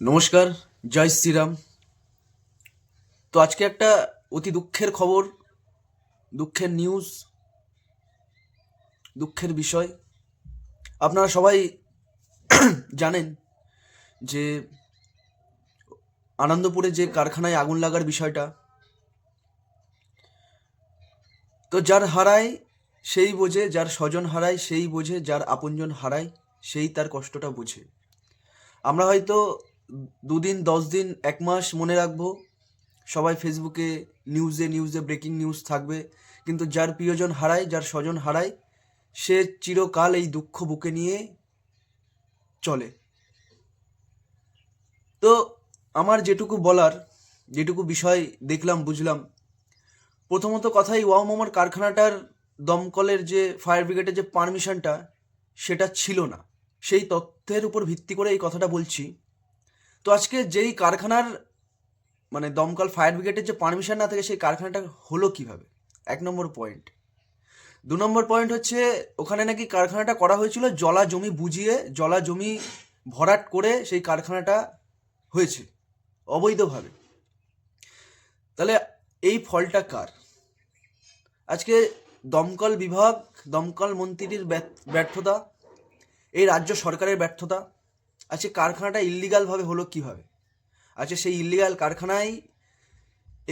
নমস্কার, জয় শ্রীরাম। তো আজকে একটা অতি দুঃখের খবর, দুঃখের নিউজ, দুঃখের বিষয়। আপনারা সবাই জানেন যে আনন্দপুরে যে কারখানায় আগুন লাগার বিষয়টা, তো যার হারায় সেই বোঝে, যার স্বজন হারায় সেই বোঝে, যার আপনজন হারায় সেই তার কষ্টটা বোঝে। আমরা হয়তো 2 দিন, 10 দিন, 1 মাস মনে রাখবো, সবাই ফেসবুকে নিউজে নিউজে ব্রেকিং নিউজ থাকবে, কিন্তু যার প্রিয়জন হারায়, যার স্বজন হারায়, সে চিরকাল এই দুঃখ বুকে নিয়ে চলে। তো আমার যেটুকু বলার, যেটুকু বিষয় দেখলাম বুঝলাম, প্রথমত কথাই ওয়াও মোমোর কারখানাটার দমকলের যে ফায়ার ব্রিগেডের যে পারমিশনটা, সেটা ছিল না। সেই তথ্যের উপর ভিত্তি করে এই কথাটা বলছি। তো আজকে যেই কারখানার মানে দমকল ফায়ার ব্রিগেডের যে পারমিশন না থাকে, সেই কারখানাটা হলো কিভাবে? 1 নম্বর পয়েন্ট। 2 নম্বর পয়েন্ট হচ্ছে, ওখানে নাকি কারখানাটা করা হয়েছিল জলা জমি বুঝিয়ে, জলা জমি ভরাট করে সেই কারখানাটা হয়েছে অবৈধভাবে। তাহলে এই ফলটা কার? আজকে দমকল বিভাগ, দমকল মন্ত্রীর ব্যর্থতা, এই রাজ্য সরকারের ব্যর্থতা। আজকে কারখানাটা ইল্লিগালভাবে হলো কিভাবে? আজকে সেই ইল্লিগাল কারখানায়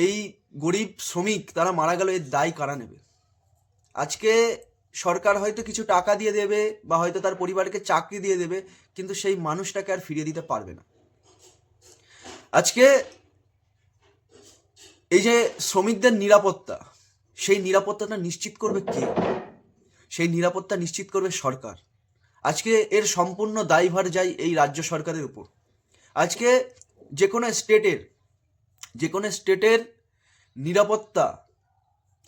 এই গরিব শ্রমিক তারা মারা গেল, এর দায় কারা নেবে? আজকে সরকার হয়তো কিছু টাকা দিয়ে দেবে বা হয়তো তার পরিবারকে চাকরি দিয়ে দেবে, কিন্তু সেই মানুষটাকে আর ফিরিয়ে দিতে পারবে না। আজকে এই যে শ্রমিকদের নিরাপত্তা, সেই নিরাপত্তাটা নিশ্চিত করবে কে? সেই নিরাপত্তা নিশ্চিত করবে সরকার। আজকে এর সম্পূর্ণ দায়ভার যায় এই রাজ্য সরকারের উপর। আজকে যে কোনো স্টেটের নিরাপত্তা,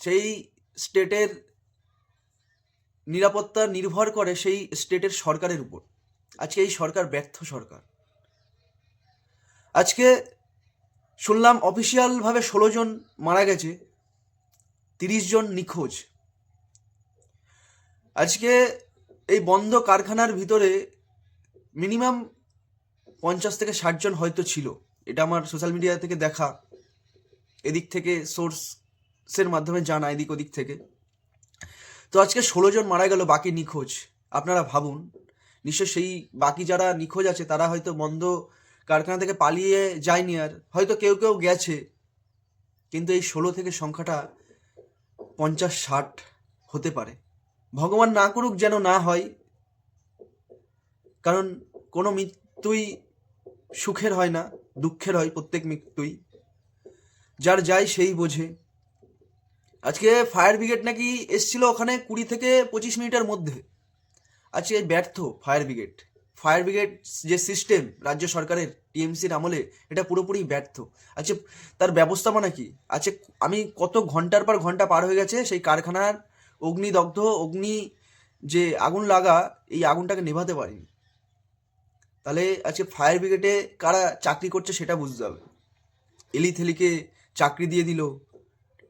সেই স্টেটের নিরাপত্তা নির্ভর করে সেই স্টেটের সরকারের উপর। আজকে এই সরকার ব্যর্থ সরকার। আজকে শুনলাম অফিসিয়ালভাবে 16 জন মারা গেছে, 30 জন নিখোঁজ। আজকে এই বন্ধ কারখানার ভিতরে মিনিমাম 50 থেকে 60 জন হয়তো ছিল, এটা আমার সোশ্যাল মিডিয়া থেকে দেখা, এদিক থেকে সোর্সের মাধ্যমে জানা, এদিক ওদিক থেকে। তো আজকে 16 জন মারা গেল, বাকি নিখোঁজ। আপনারা ভাবুন, নিশ্চয় সেই বাকি যারা নিখোঁজ আছে তারা হয়তো বন্ধ কারখানা থেকে পালিয়ে যায়নি, আর হয়তো কেউ কেউ গেছে, কিন্তু এই 16 থেকে সংখ্যাটা 50-60 হতে পারে। ভগবান না করুক যেন না হয়, কারণ কোনো মৃত্যুই সুখের হয় না, দুঃখের হয় প্রত্যেক মৃত্যুই। যার যায় সেই বোঝে। আজকে ফায়ার ব্রিগেড নাকি এসছিল ওখানে 20 থেকে 25 মিনিটের মধ্যে। আজকে ব্যর্থ ফায়ার ব্রিগেড যে সিস্টেম রাজ্য সরকারের টিএমসির আমলে, এটা পুরোপুরি ব্যর্থ। আচ্ছা, তার ব্যবস্থাপনা কি? আচ্ছা, আমি কত ঘন্টার পর ঘন্টা পার হয়ে গেছে সেই কারখানার অগ্নি যে আগুন লাগা, এই আগুনটাকে নেভাতে পারিনি। তাহলে আজকে ফায়ার ব্রিগেডে কারা চাকরি করছে সেটা বুঝতে হবে। এলি থেলিকে চাকরি দিয়ে দিল,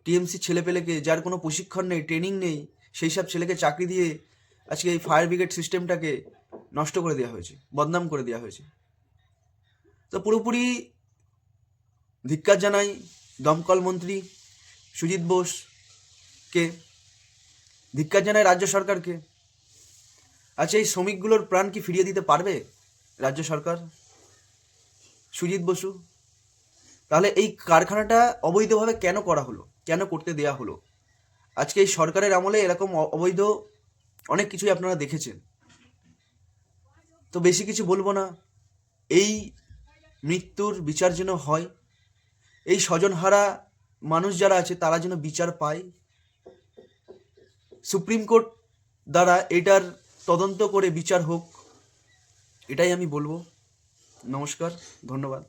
টিএমসি ছেলেপেলেকে, যার কোনো প্রশিক্ষণ নেই, ট্রেনিং নেই, সেই সব ছেলেকে চাকরি দিয়ে আজকে এই ফায়ার ব্রিগেড সিস্টেমটাকে নষ্ট করে দেওয়া হয়েছে, বদনাম করে দেওয়া হয়েছে। তো পুরোপুরি ধিক্কার জানাই দমকল মন্ত্রী সুজিত বোসকে, ধিক্কার জানাই রাজ্য সরকারকে। আচ্ছা, এই শ্রমিকগুলোর প্রাণ কি ফিরিয়ে দিতে পারবে রাজ্য সরকার, সুজিত বসু? তাহলে এই কারখানাটা অবৈধভাবে কেন করা হলো, কেন করতে দেয়া হলো? আজকে এই সরকারের আমলে এরকম অবৈধ অনেক কিছুই আপনারা দেখেছেন। তো বেশি কিছু বলবো না, এই মৃত্যুর বিচার যেন হয়, এই স্বজনহারা মানুষ যারা আছে তারা যেন বিচার পায়, সুপ্রিম কোর্ট দ্বারা এটার তদন্ত করে বিচার হোক, এটাই আমি বলবো। নমস্কার, ধন্যবাদ।